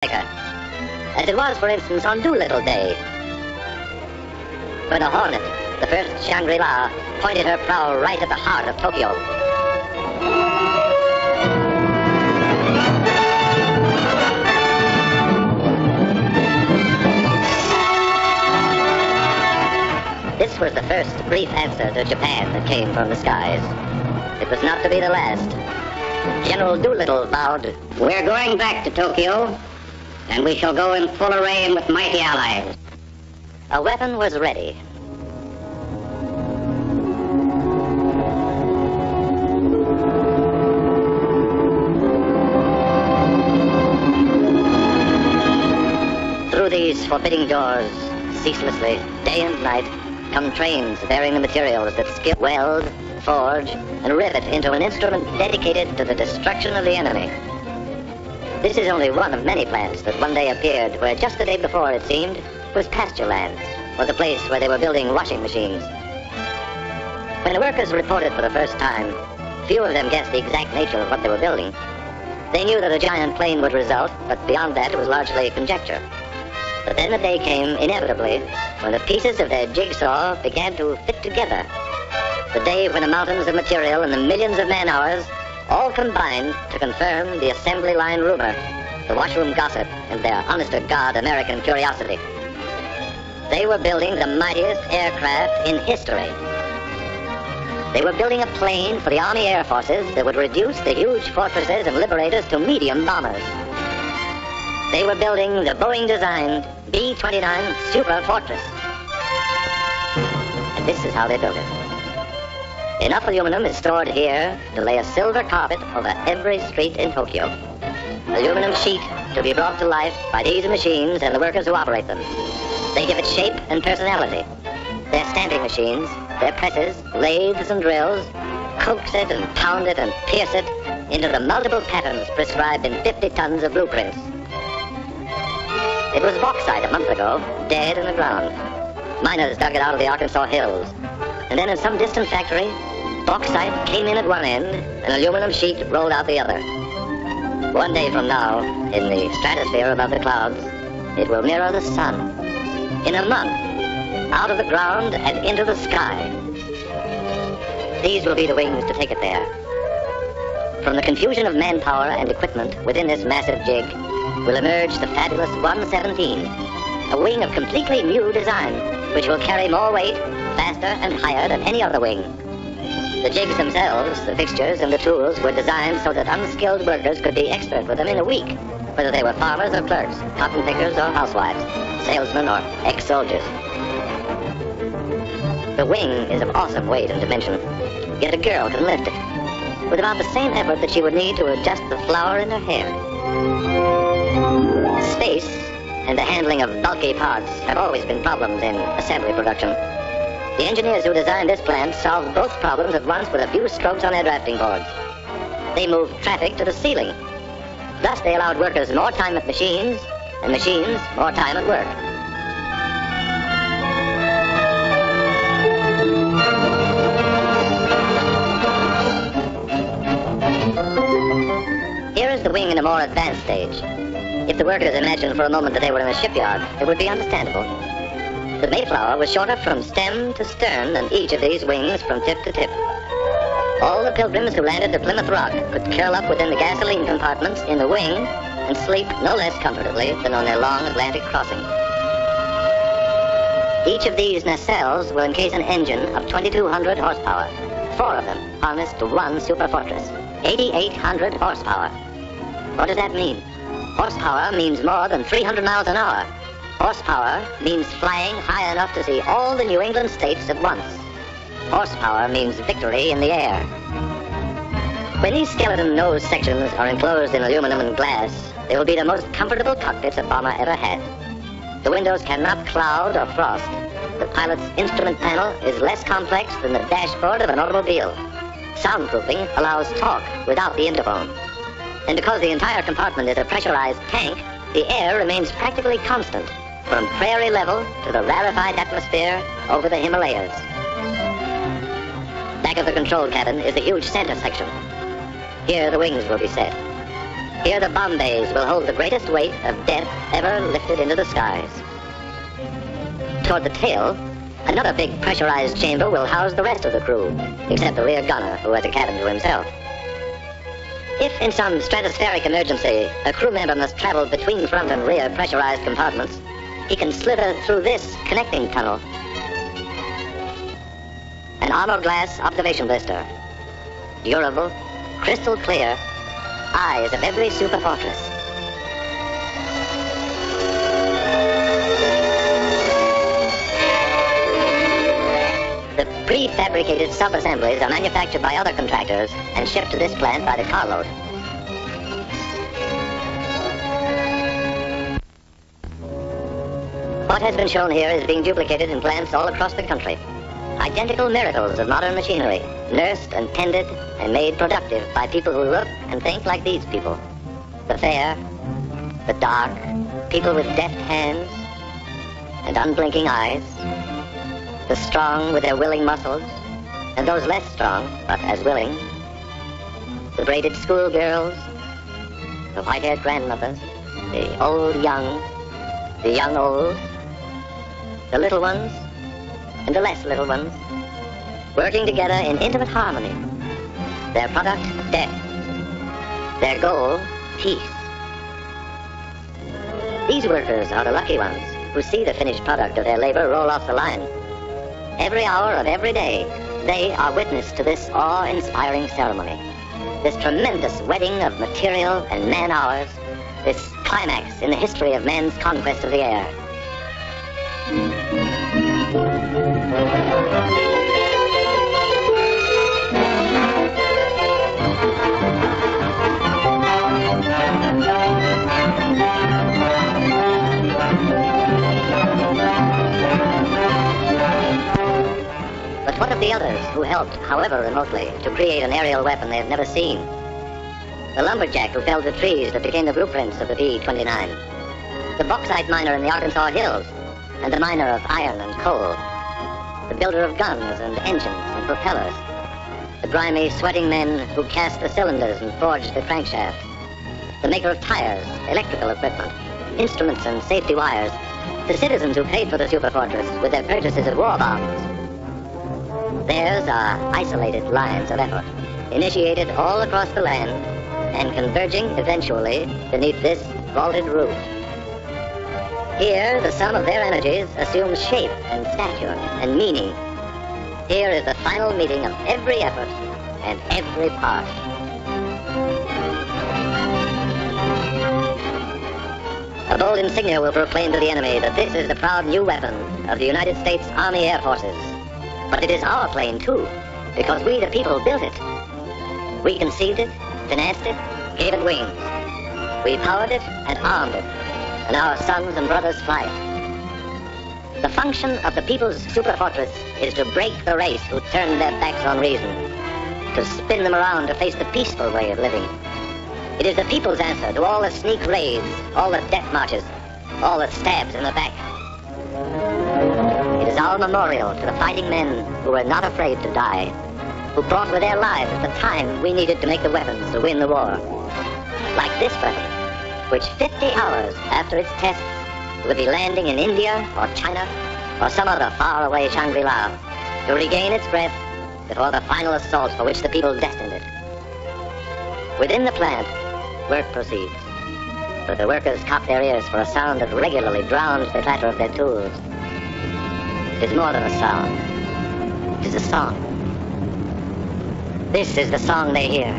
as it was, for instance, on Doolittle Day, when a Hornet, the first Shangri-La, pointed her prow right at the heart of Tokyo. This was the first brief answer to Japan that came from the skies. It was not to be the last. General Doolittle vowed, "We're going back to Tokyo, and we shall go in full array and with mighty allies." A weapon was ready. Through these forbidding doors, ceaselessly, day and night, come trains bearing the materials that skill, weld, forge, and rivet into an instrument dedicated to the destruction of the enemy. This is only one of many plants that one day appeared where just the day before, it seemed, was pasture land, or the place where they were building washing machines. When the workers reported for the first time, few of them guessed the exact nature of what they were building. They knew that a giant plane would result, but beyond that it was largely conjecture. But then the day came, inevitably, when the pieces of their jigsaw began to fit together. The day when the mountains of material and the millions of man-hours all combined to confirm the assembly line rumor, the washroom gossip, and their honest-to-God American curiosity. They were building the mightiest aircraft in history. They were building a plane for the Army Air Forces that would reduce the huge fortresses and liberators to medium bombers. They were building the Boeing-designed B-29 Super Fortress. And this is how they built it. Enough aluminum is stored here to lay a silver carpet over every street in Tokyo. Aluminum sheet to be brought to life by these machines and the workers who operate them. They give it shape and personality. Their stamping machines, their presses, lathes and drills, coax it and pound it and pierce it into the multiple patterns prescribed in 50 tons of blueprints. It was bauxite a month ago, dead in the ground. Miners dug it out of the Arkansas hills. And then in some distant factory, bauxite came in at one end and aluminum sheet rolled out the other. One day from now, in the stratosphere above the clouds, it will mirror the sun. In a month, out of the ground and into the sky. These will be the wings to take it there. From the confusion of manpower and equipment within this massive jig will emerge the fabulous 117, a wing of completely new design, which will carry more weight, faster and higher than any other wing. The jigs themselves, the fixtures and the tools were designed so that unskilled workers could be expert with them in a week, whether they were farmers or clerks, cotton pickers or housewives, salesmen or ex-soldiers. The wing is of awesome weight and dimension, yet a girl can lift it, with about the same effort that she would need to adjust the flower in her hair. Space and the handling of bulky parts have always been problems in assembly production. The engineers who designed this plant solved both problems at once with a few strokes on their drafting boards. They moved traffic to the ceiling. Thus they allowed workers more time at machines, and machines more time at work. Here is the wing in a more advanced stage. If the workers imagined for a moment that they were in a shipyard, it would be understandable. The Mayflower was shorter from stem to stern than each of these wings from tip to tip. All the pilgrims who landed at Plymouth Rock could curl up within the gasoline compartments in the wing and sleep no less comfortably than on their long Atlantic crossing. Each of these nacelles will encase an engine of 2,200 horsepower, 4 of them harnessed to one Super Fortress, 8,800 horsepower. What does that mean? Horsepower means more than 300 miles an hour. Horsepower means flying high enough to see all the New England states at once. Horsepower means victory in the air. When these skeleton nose sections are enclosed in aluminum and glass, they will be the most comfortable cockpits a bomber ever had. The windows cannot cloud or frost. The pilot's instrument panel is less complex than the dashboard of an automobile. Soundproofing allows talk without the interphone. And because the entire compartment is a pressurized tank, the air remains practically constant, from prairie level to the rarefied atmosphere over the Himalayas. Back of the control cabin is the huge center section. Here the wings will be set. Here the bomb bays will hold the greatest weight of death ever lifted into the skies. Toward the tail, another big pressurized chamber will house the rest of the crew, except the rear gunner, who has a cabin to himself. If in some stratospheric emergency, a crew member must travel between front and rear pressurized compartments, he can slither through this connecting tunnel. An armor glass observation blister. Durable, crystal clear, eyes of every super fortress. The prefabricated sub-assemblies are manufactured by other contractors and shipped to this plant by the carload. What has been shown here is being duplicated in plants all across the country. Identical miracles of modern machinery, nursed and tended and made productive by people who look and think like these people. The fair, the dark, people with deft hands and unblinking eyes, the strong with their willing muscles, and those less strong, but as willing, the braided schoolgirls, the white-haired grandmothers, the old young, the young old, the little ones, and the less little ones, working together in intimate harmony. Their product, death. Their goal, peace. These workers are the lucky ones who see the finished product of their labor roll off the line. Every hour of every day, they are witness to this awe-inspiring ceremony. This tremendous wedding of material and man-hours, this climax in the history of man's conquest of the air. But what of the others who helped, however remotely, to create an aerial weapon they have never seen? The lumberjack who felled the trees that became the blueprints of the B-29. The bauxite miner in the Arkansas hills, and the miner of iron and coal. The builder of guns and engines and propellers. The grimy, sweating men who cast the cylinders and forged the crankshaft. The maker of tires, electrical equipment, instruments and safety wires. The citizens who paid for the superfortress with their purchases of war bonds. Theirs are isolated lines of effort, initiated all across the land and converging eventually beneath this vaulted roof. Here, the sum of their energies assumes shape and stature and meaning. Here is the final meeting of every effort and every part. A bold insignia will proclaim to the enemy that this is the proud new weapon of the United States Army Air Forces. But it is our plane, too, because we, the people, built it. We conceived it, financed it, gave it wings. We powered it and armed it, and our sons and brothers fly it. The function of the people's superfortress is to break the race who turn their backs on reason, to spin them around to face the peaceful way of living. It is the people's answer to all the sneak raids, all the death marches, all the stabs in the back. It is our memorial to the fighting men who were not afraid to die, who fought with their lives at the time we needed to make the weapons to win the war. Like this weapon, which 50 hours after its tests will be landing in India or China or some other faraway Shangri-La to regain its breath before the final assault for which the people destined it. Within the plant, work proceeds, but the workers cock their ears for a sound that regularly drowns the clatter of their tools. It is more than a sound. It is a song. This is the song they hear.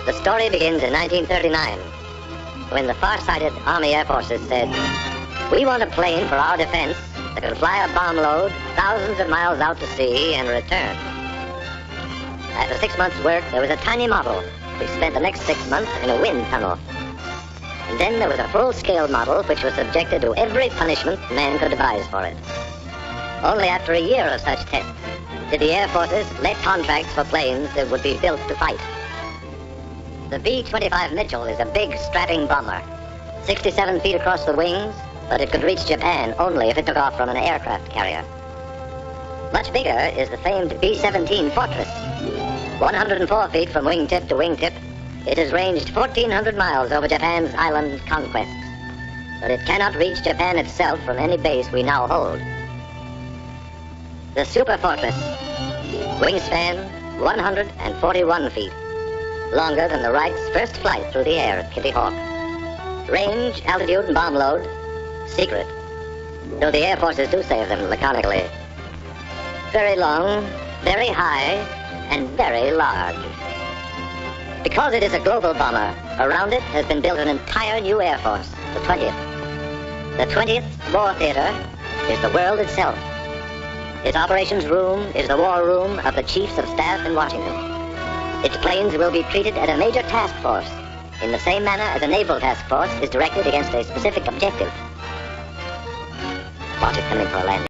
The story begins in 1939, when the far-sighted Army Air Forces said, "We want a plane for our defense that could fly a bomb load thousands of miles out to sea and return. After 6 months' work, there was a tiny model. We spent the next 6 months in a wind tunnel. And then there was a full-scale model which was subjected to every punishment man could devise for it. Only after a year of such tests did the Air Forces let contracts for planes that would be built to fight. The B-25 Mitchell is a big, strapping bomber, 67 feet across the wings, but it could reach Japan only if it took off from an aircraft carrier. Much bigger is the famed B-17 Fortress. 104 feet from wingtip to wingtip, it has ranged 1,400 miles over Japan's island conquests, but it cannot reach Japan itself from any base we now hold. The Super Fortress, wingspan 141 feet, longer than the Wright's first flight through the air at Kitty Hawk. Range, altitude, and bomb load, secret, though the Air Forces do say of them laconically. Very long, very high, and very large. Because it is a global bomber, around it has been built an entire new Air Force, the 20th. The 20th War Theater is the world itself. Its operations room is the war room of the Chiefs of Staff in Washington. Its planes will be treated as a major task force, in the same manner as a naval task force is directed against a specific objective. Watch it coming for a landing.